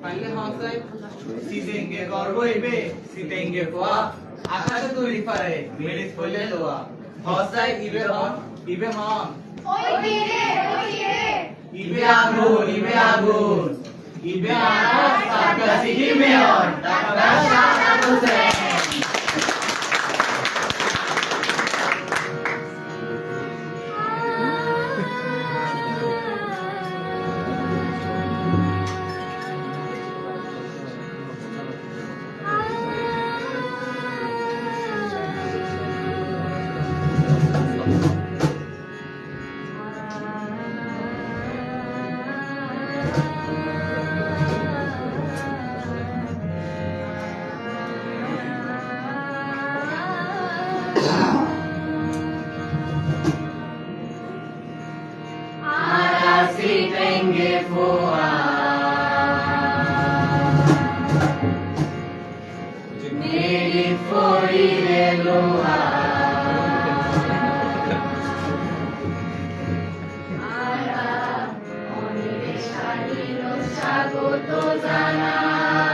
पहले हौसले सीधेंगे गौरवइबे सीधेंगे फुआ आकाश तुरी पारे मेरे फुले लोआ हौसले इबे हॉन ওই রে इबे आगुन इबे आना साका सिटी में और टाका शाना तुझे सीतेंगे फुआ मेरी फोड़ी ले लोहा আরা অনিরে শালীন স্বাগত জানাই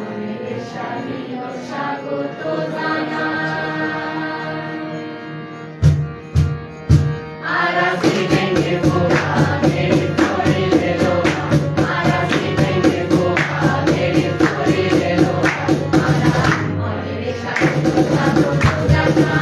অনিরে শালীন স্বাগত জানাই आरा सीतेंगे फुआ मेरी फोड़ी ले लोहा आरा सीतेंगे फुआ मेरी फोड़ी ले लोहा অনিরে শালীন স্বাগত জানাই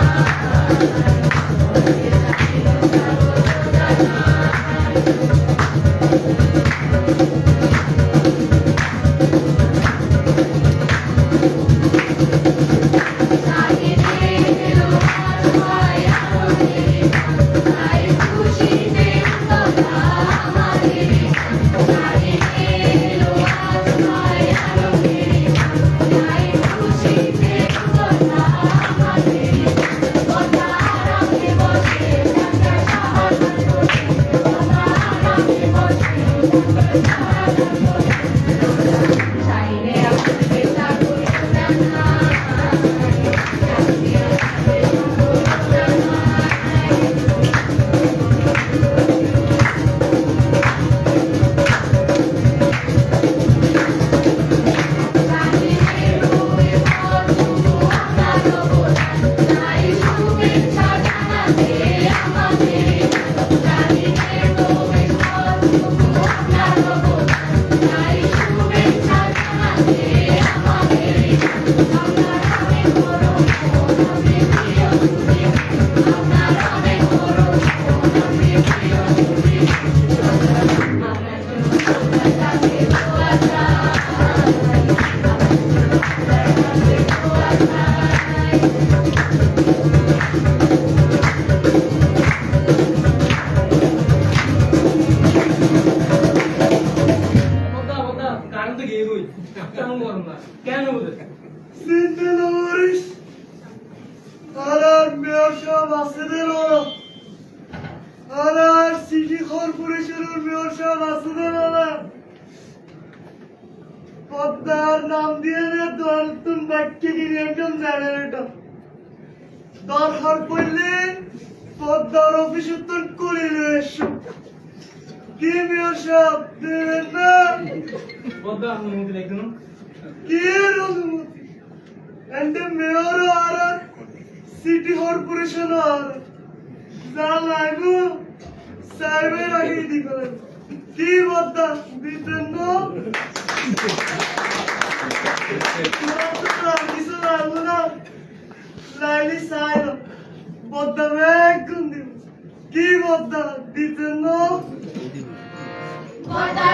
সিটি কর্পোরেশনের মেয়র সাহেব আসলে বাবা পদ্মার নাম দিয়ে নতুন বাক্যে কিনে একদম জেনারেটর দরকার পড়লে পদ্মার অফিস উত্তর করে এসো কি মেয়র সাহেব দেবেন না পদ্মা অনুমতি দেখুন কি অনুমতি এন্ড মেয়র আর সিটি কর্পোরেশন আর যা লাগু সাইবার আগে দি করেন কি বদ্দা দিতেন না কিছু লাগু না লাইলি সাইল বদ্দা ব্যাগ দিব কি বদ্দা দিতেন না বদ্দা